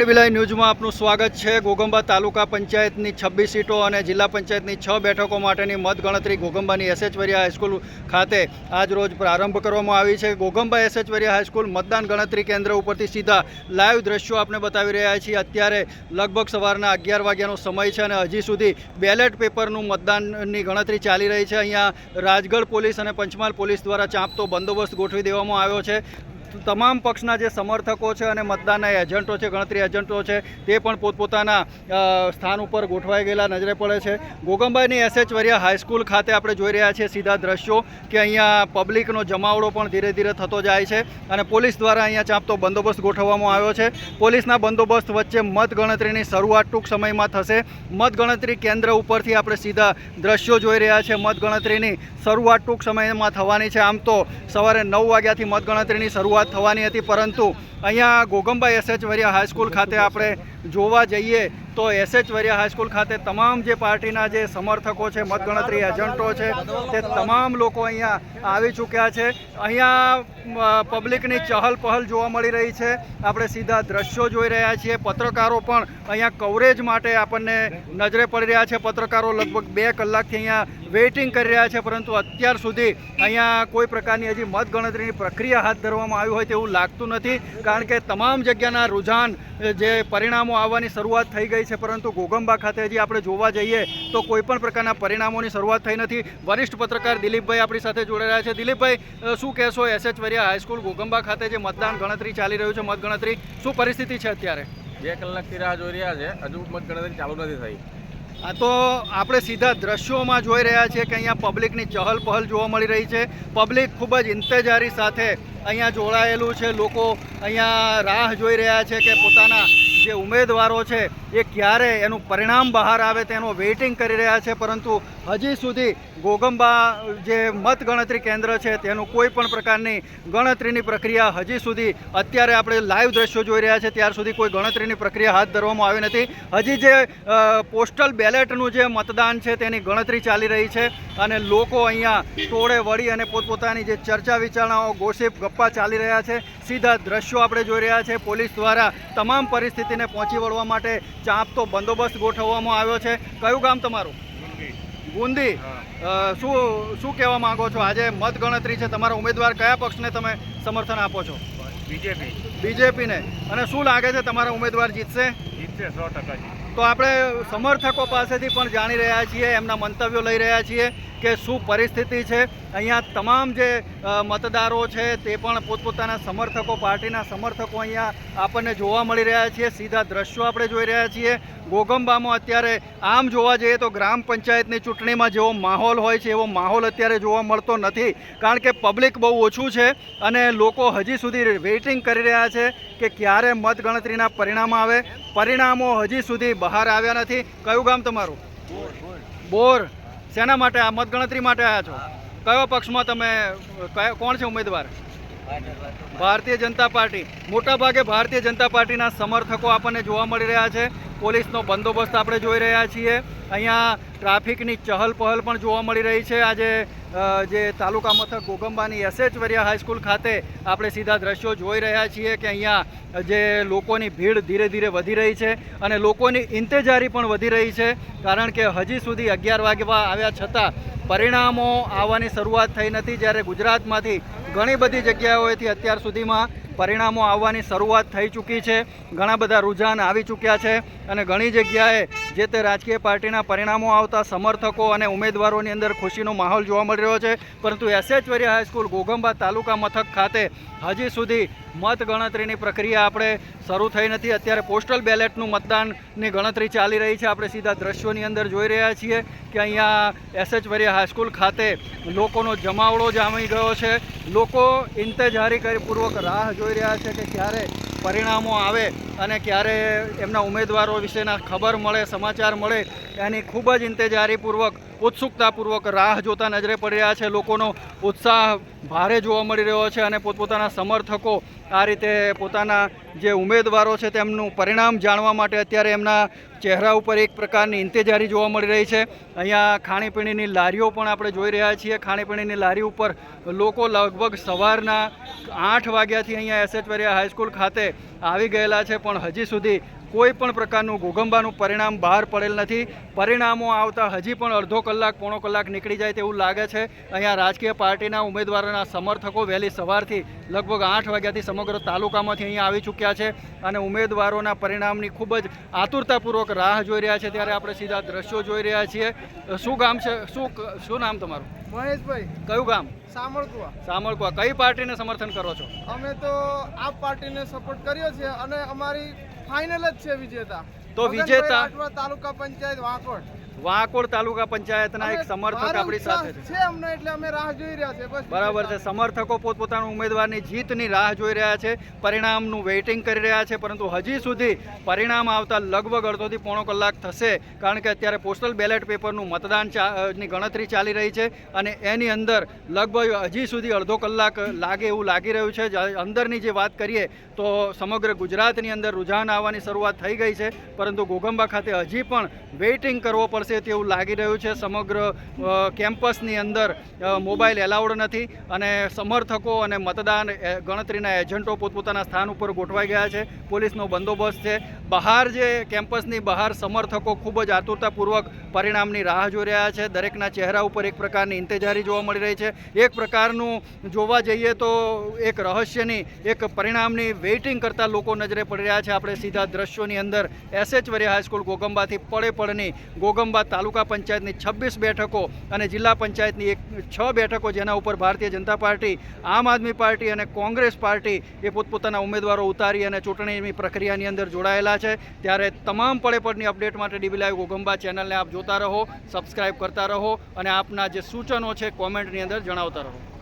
બિલાઈ ન્યૂઝમાં આપનું સ્વાગત છે। ઘોઘંબા તાલુકા પંચાયતની 26 સીટો અને જિલ્લા પંચાયતની 6 બેઠકો માટેની મતગણતરી ઘોઘંબાની એસએચ વરિયા હાઈસ્કૂલ ખાતે આજ રોજ પ્રારંભ કરવામાં આવી છે। ઘોઘંબા એસએચ વરિયા હાઈસ્કૂલ મતદાન ગણતરી કેન્દ્ર ઉપરથી સીધા લાઈવ દ્રશ્યો આપણે બતાવી રહ્યા છીએ। અત્યારે લગભગ સવારના 11 વાગ્યાનો સમય છે અને હજી સુધી બેલેટ પેપરનું મતદાનની ગણતરી ચાલી રહી છે। અહીંયા રાજગઢ પોલીસ અને પંચમહાલ પોલીસ દ્વારા ચાંપતો બંદોબસ્ત ગોઠવી દેવામાં આવ્યો છે। તમામ પક્ષના જે સમર્થકો છે અને મતદાનના એજન્ટો છે, ગણતરી એજન્ટો છે, તે પણ પોતપોતાના સ્થાન ઉપર ગોઠવાઈ ગયેલા નજરે પડે છે। ઘોઘંબાની એસએચ વરિયા હાઈસ્કૂલ ખાતે આપણે જોઈ રહ્યા છીએ સીધા દ્રશ્યો કે અહીંયા પબ્લિકનો જમાવડો પણ ધીરે ધીરે થતો જાય છે અને પોલીસ દ્વારા અહીંયા ચાંપતો બંદોબસ્ત ગોઠવવામાં આવ્યો છે। પોલીસના બંદોબસ્ત વચ્ચે મતગણતરીની શરૂઆત ટૂંક સમયમાં થશે। મતગણતરી કેન્દ્ર ઉપરથી આપણે સીધા દ્રશ્યો જોઈ રહ્યા છીએ। મતગણતરીની શરૂઆત ટૂંક સમયમાં થવાની છે। આમ તો સવારે 9 વાગ્યાથી મતગણતરીની શરૂઆત થવાની હતી, પરંતુ અહીંયા ઘોઘંબા એસએચ વરિયા હાઈસ્કૂલ ખાતે આપણે જોવા જઈએ તો એસએચ વરિયા હાઈસ્કૂલ ખાતે તમામ જે પાર્ટીના જે સમર્થકો છે, મતગણતરી એજન્ટો છે, તે તમામ લોકો અહીંયા આવી ચૂક્યા છે। અહીંયા પબ્લિકની ચહલ પહલ જોવા મળી રહી છે। આપણે સીધા દ્રશ્યો જોઈ રહ્યા છીએ। પત્રકારો પણ અહીંયા કવરેજ માટે આપણને નજરે પડી રહ્યા છે। પત્રકારો લગભગ 2 કલાકથી અહીંયા વેઇટિંગ કરી રહ્યા છે, પરંતુ અત્યાર સુધી અહીંયા કોઈ પ્રકારની હજી મતગણતરીની પ્રક્રિયા હાથ ધરવામાં આવી હોય તેવું લાગતું નથી, કારણ કે તમામ જગ્યાના રુઝાન જે પરિણામો આવવાની શરૂઆત થઈ ગઈ છે, પરંતુ ઘોઘંબા ખાતે હજી આપણે જોવા જઈએ તો કોઈ પણ પ્રકારના પરિણામોની શરૂઆત થઈ નથી। વરિષ્ઠ પત્રકાર દિલીપભાઈ આપણી સાથે જોડાયા છે। દિલીપભાઈ, શું કહેશો એસએચ વરિયા હાઈસ્કૂલ ઘોઘંબા ખાતે જે મતદાન ગણતરી ચાલી રહ્યું છે, મતગણતરી શું પરિસ્થિતિ છે અત્યારે? 2 કલાકથી રાહ જોઈ રહ્યા છે, હજુ મતગણતરી ચાલુ નથી થઈ। આ તો આપણે સીધા દ્રશ્યોમાં જોઈ રહ્યા છીએ કે અહીંયા પબ્લિકની ચહલ પહલ જોવા મળી રહી છે। પબ્લિક ખૂબ જ ઇંતજારી સાથે અહીંયા જોડાયેલું છે। લોકો અહીંયા રાહ જોઈ રહ્યા છે કે પોતાના જે ઉમેદવારો છે એ ક્યારે એનું પરિણામ બહાર આવે તેનો વેઇટિંગ કરી રહ્યા છે, પરંતુ હજી સુધી ઘોઘંબા જે મતગણતરી કેન્દ્ર છે તેનું કોઈ પણ પ્રકારની ગણતરીની પ્રક્રિયા હજી સુધી, અત્યારે આપણે લાઈવ દ્રશ્યો જોઈ રહ્યા છે ત્યાર સુધી કોઈ ગણતરીની પ્રક્રિયા હાથ ધરવામાં આવી નથી। હજી જે પોસ્ટલ બેલેટનું જે મતદાન છે તેની ગણતરી ચાલી રહી છે અને લોકો અહીંયા ટોળે વળી અને પોતપોતાની જે ચર્ચા વિચારણાઓ, ગોસિપ ગપ્પા ચાલી રહ્યા છે। સીધા દ્રશ્યો આપણે જોઈ રહ્યા છે। પોલીસ દ્વારા તમામ પરિસ્થિતિને પહોંચી વળવા માટે ચાંપતો બંદોબસ્ત ગોઠવવામાં આવ્યો છે। કયું ગામ તમારું? ગુંદી। શું કહેવા માંગો છો? આજે મતગણતરી છે, તમારા ઉમેદવાર કયા પક્ષને તમે સમર્થન આપો છો? બીજેપીને। અને શું લાગે છે તમારા ઉમેદવાર જીતશે? 100%। તો આપણે સમર્થકો પાસેથી પણ જાણી રહ્યા છીએ, એમના મંતવ્યો લઈ રહ્યા છીએ કે શું પરિસ્થિતિ છે। અહીંયા તમામ જે મતદારો છે તે પણ પોતપોતાના સમર્થકો, પાર્ટીના સમર્થકો અહીંયા આપણને જોવા મળી રહ્યા છીએ। સીધા દ્રશ્યો આપણે જોઈ રહ્યા છીએ। ઘોઘંબામાં અત્યારે આમ જોવા જઈએ તો ગ્રામ પંચાયતની ચૂંટણીમાં જેવો માહોલ હોય છે એવો માહોલ અત્યારે જોવા મળતો નથી, કારણ કે પબ્લિક બહુ ઓછું છે અને લોકો હજી સુધી વેઇટિંગ કરી રહ્યા છે કે ક્યારે મતગણતરીના પરિણામ આવે। પરિણામો હજી સુધી બહાર આવ્યા નથી। કયું ગામ તમારું? બોર। શેના માટે આ મતગણતરી માટે આવ્યા છો? કયો પક્ષમાં તમે, કોણ છે ઉમેદવાર? ભારતીય જનતા પાર્ટી। મોટાભાગે ભારતીય જનતા પાર્ટીના સમર્થકો આપણને જોવા મળી રહ્યા છે। પોલીસનો બંદોબસ્ત આપણે જોઈ રહ્યા છીએ। અહીંયા ટ્રાફિકની ચહલ પહલ પણ જોવા મળી રહી છે। આજે જે તાલુકા મથક ઘોઘંબાની એસએચ વરિયા હાઈસ્કૂલ ખાતે આપણે સીધા દ્રશ્યો જોઈ રહ્યા છીએ કે અહીંયા જે લોકોની ભીડ ધીરે ધીરે વધી રહી છે અને લોકોની ઇંતજારી પણ વધી રહી છે, કારણ કે હજી સુધી 11 વાગ્યા આવ્યા છતાં પરિણામો આવવાની શરૂઆત થઈ નથી, જ્યારે ગુજરાતમાંથી ઘણી બધી જગ્યાઓએથી અત્યાર સુધીમાં પરિણામો આવવાની શરૂઆત થઈ ચૂકી છે। ઘણા બધા રુઝાન આવી ચૂક્યા છે અને ઘણી જગ્યાએ જે તે રાજકીય પાર્ટીના પરિણામો આવતા સમર્થકો અને ઉમેદવારોની અંદર ખુશીનો માહોલ જોવા મળી રહ્યો છે, પરંતુ એસએચ વરિયા હાઈસ્કૂલ ઘોઘંબા તાલુકા મથક ખાતે હજી સુધી મતગણતરીની પ્રક્રિયા આપણે શરૂ થઈ નથી। અત્યારે પોસ્ટલ બેલેટનું મતદાનની ગણતરી ચાલી રહી છે। આપણે સીધા દ્રશ્યોની અંદર જોઈ રહ્યા છીએ કે અહીંયા એસએચ વરિયા હાઈસ્કૂલ ખાતે લોકોનો જમાવડો જામી ગયો છે। લોકો ઇંતજારી પૂર્વક રાહ જોઈ રહ્યા છે કે ક્યારે પરિણામો આવે અને ક્યારે એમના ઉમેદવારો વિશેના ખબર મળે, સમાચાર મળે, એની ખૂબ જ ઇંતજારીપૂર્વક, ઉત્સુકતાપૂર્વક રાહ જોતા નજરે પડી રહ્યા છે। લોકોનો ઉત્સાહ ભારે જોવા મળી રહ્યો છે અને પોતપોતાના સમર્થકો આ રીતે પોતાના જે ઉમેદવારો છે તેમનું પરિણામ જાણવા માટે અત્યારે એમના ચહેરા ઉપર એક પ્રકારની ઇંતજારી જોવા મળી રહી છે. અહીંયા ખાણીપીણીની લારીઓ પણ આપણે જોઈ રહ્યા છીએ. ખાણીપીણીની લારી ઉપર લોકો લગભગ સવારના 8 વાગ્યાથી અહીંયા એસએચ વેરિયા હાઈસ્કૂલ ખાતે આવી ગયેલા છે, પણ હજી સુધી કોઈ પણ પ્રકારનું ઘોઘંબાનું પરિણામ બહાર પડેલ નથી. પરિણામો આવતા હજી પણ અડધો કલાક પોણો કલાક નીકળી જાય તેવું લાગે છે. અહીંયા રાજકીય પાર્ટીના ઉમેદવારોના સમર્થકો વહેલી સવારથી લગભગ 8 વાગ્યાથી સમગ્ર તાલુકામાંથી અહીંયા આવી ચૂક્યા છે અને ઉમેદવારોના પરિણામની ખૂબ જ આતુરતાપૂર્વક રાહ જોઈ રહ્યા છે. ત્યારે આપણે સીધા દ્રશ્યો જોઈ રહ્યા છીએ. શું ગામ છે, શું નામ તમારું? મહેશભાઈ. કયું ગામ? સામળકુવા. સામળકુવા. કઈ પાર્ટીને સમર્થન કરો છો? અમે તો આપ પાર્ટીને સપોર્ટ કર્યો છે અને અમારી ફાઇનલ જ છે વિજેતા. તો વિજેતા તાલુકા પંચાયત વાંકોડ તાલુકા પંચાયતના એક સમર્થક આપણી સાથે છે અમને, એટલે અમે રાહ જોઈ રહ્યા છે. બસ બરાબર છે. સમર્થકો પોતપોતાના ઉમેદવારની જીતની રાહ જોઈ રહ્યા છે, પરિણામનું વેઇટિંગ કરી રહ્યા છે, પરંતુ હજી સુધી પરિણામ આવતા લગભગ અડધોથી પોણો કલાક થશે, કારણ કે અત્યારે પોસ્ટલ બેલેટ પેપરનું મતદાન ની ગણતરી ચાલી રહી છે અને એની અંદર લગભગ હજી સુધી અડધો કલાક લાગે એવું લાગી રહ્યું છે. અંદરની જે વાત કરીએ તો સમગ્ર ગુજરાતની અંદર રુઝાન આવવાની શરૂઆત થઈ ગઈ છે, પરંતુ ઘોઘંબા ખાતે હજી પણ વેઇટિંગ કરવો પડશે તેવું લાગી રહ્યું છે. સમગ્ર કેમ્પસની અંદર મોબાઈલ એલાઉડ નથી અને સમર્થકો અને મતદાન ગણતરીના એજન્ટો પોતપોતાના સ્થાન ઉપર ગોઠવાઈ ગયા છે. પોલીસનો બંદોબસ્ત છે. બહાર જે કેમ્પસની બહાર સમર્થકો ખૂબ જ આતુરતાપૂર્વક પરિણામની રાહ જોઈ રહ્યા છે. દરેકના ચહેરા ઉપર એક પ્રકારની ઇંતજારી જોવા મળી રહી છે. એક પ્રકારનું જોવા જઈએ તો એક રહસ્યની, એક પરિણામની વેઇટિંગ કરતા લોકો નજરે પડી રહ્યા છે. આપણે સીધા દ્રશ્યોની અંદર એસએચ વેરિયા હાઈસ્કૂલ ઘોઘંબાથી પડની ઘોઘંબા તાલુકા પંચાયતની 26 બેઠકો અને જિલ્લા પંચાયતની 6 બેઠકો, જેના ઉપર ભારતીય જનતા પાર્ટી, આમ આદમી પાર્ટી અને કોંગ્રેસ પાર્ટી એ પોતપોતાના ઉમેદવારો ઉતારી અને ચૂંટણીની પ્રક્રિયાની અંદર જોડાયેલા છે. ત્યારે તમામ પડની અપડેટ માટે ડીબી લાઈવ ઘોઘંબા ચેનલને આપ જોતા રહો, સબસ્ક્રાઇબ કરતા રહો અને આપના જે સૂચનો છે કોમેન્ટની અંદર જણાવતા રહો.